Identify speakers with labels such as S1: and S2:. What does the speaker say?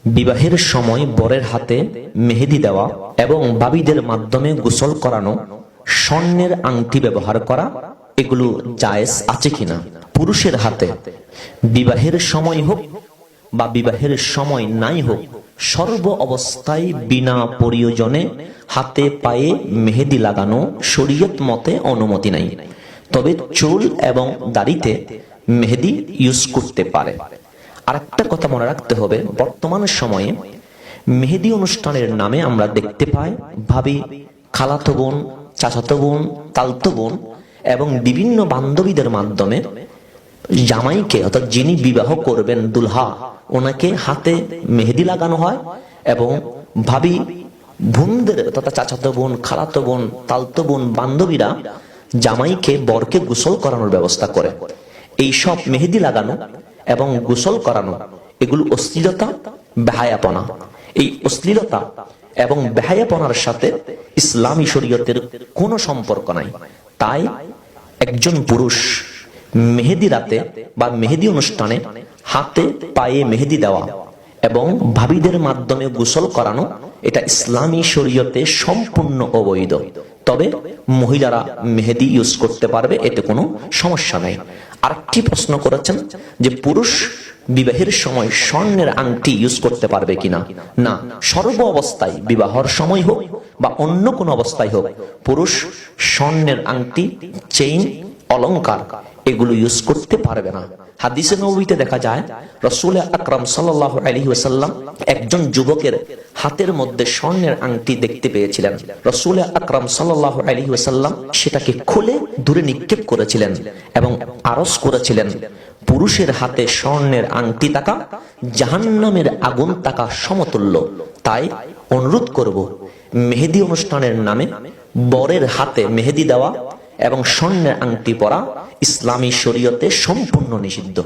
S1: বিবাহের সময় বরের হাতে মেহেদি দেওয়া এবং বাবিদের মাধ্যমে গোসল করানো, স্বর্ণের আংটি ব্যবহার করা, এগুলো জায়েজ আছে কিনা? পুরুষের হাতে বিবাহের সময় হোক বা বিবাহের সময় নাই হোক, সর্ব অবস্থায় বিনা প্রয়োজনে হাতে পায়ে মেহেদি লাগানো শরীয়ত মতে অনুমতি নাই। তবে চুল এবং দাড়িতে মেহেদি ইউজ করতে পারে। আরেকটা কথা মনে রাখতে হবে, বর্তমান সময়ে মেহেদি অনুষ্ঠানের নামে আমরা দেখতে পাই ভাবি, খালাতো বোন, চাচাতো বোন, তালতো বোন এবং বিভিন্ন বান্ধবীদের মাধ্যমে জামাইকে অর্থাৎ যিনি বিবাহ করবেন দুলহা, ওনাকে হাতে মেহেদি লাগানো হয় এবং ভাবি বোনদের তথা চাচাতো বোন, খালাতো বোন, তালতো বোন, বান্ধবীরা জামাইকে বরকে গোসল করানোর ব্যবস্থা করে। এই সব মেহেদি লাগানো এবং গোসল করানো এগুলো অশ্লীলতা, বেহায়াপনা। এই অশ্লীলতা এবং বেহায়াপনার সাথে ইসলামী শরীয়তের কোনো সম্পর্ক নাই। তাই একজন পুরুষ মেহেদি রাতে বা মেহেদি অনুষ্ঠানে হাতে পায়ে মেহেদি দেওয়া এবং ভাবিদের মাধ্যমে গোসল করানো, এটা ইসলামী শরীয়তে সম্পূর্ণ অবৈধ। তবে মহিলারা মেহেদি ইউজ করতে পারবে, এতে কোনো সমস্যা নেই। আরেকটি প্রশ্ন করেছেন যে পুরুষ বিবাহের সময় স্বর্ণের আংটি ইউজ করতে পারবে কিনা? না, সর্ব অবস্থায়, বিবাহর সময় হোক বা অন্য কোন অবস্থায় হোক, পুরুষ স্বর্ণের আংটি, চেইন, অলংকার এগুলো ইউজ করতে পারবে না। হাদিসে নববীতে দেখা যায় রাসূল আকরাম সাল্লাল্লাহু আলাইহি ওয়াসাল্লাম একজন যুবকের হাতের মধ্যে স্বর্ণের আংটি দেখতে পেয়েছিলেন। রাসূল আকরাম সাল্লাল্লাহু আলাইহি ওয়াসাল্লাম সেটাকে খুলে দূরে নিক্ষেপ করেছিলেন এবং আরজ করেছিলেন, পুরুষের হাতে স্বর্ণের আংটি থাকা জাহান্নামের আগুন থাকা সমতুল্য। তাই অনুরোধ করব, মেহেদি অনুষ্ঠানের নামে বরের হাতে মেহেদি দেওয়া এবং স্বর্ণের আংটি পরা ইসলামী শরীয়তে সম্পূর্ণ নিষিদ্ধ।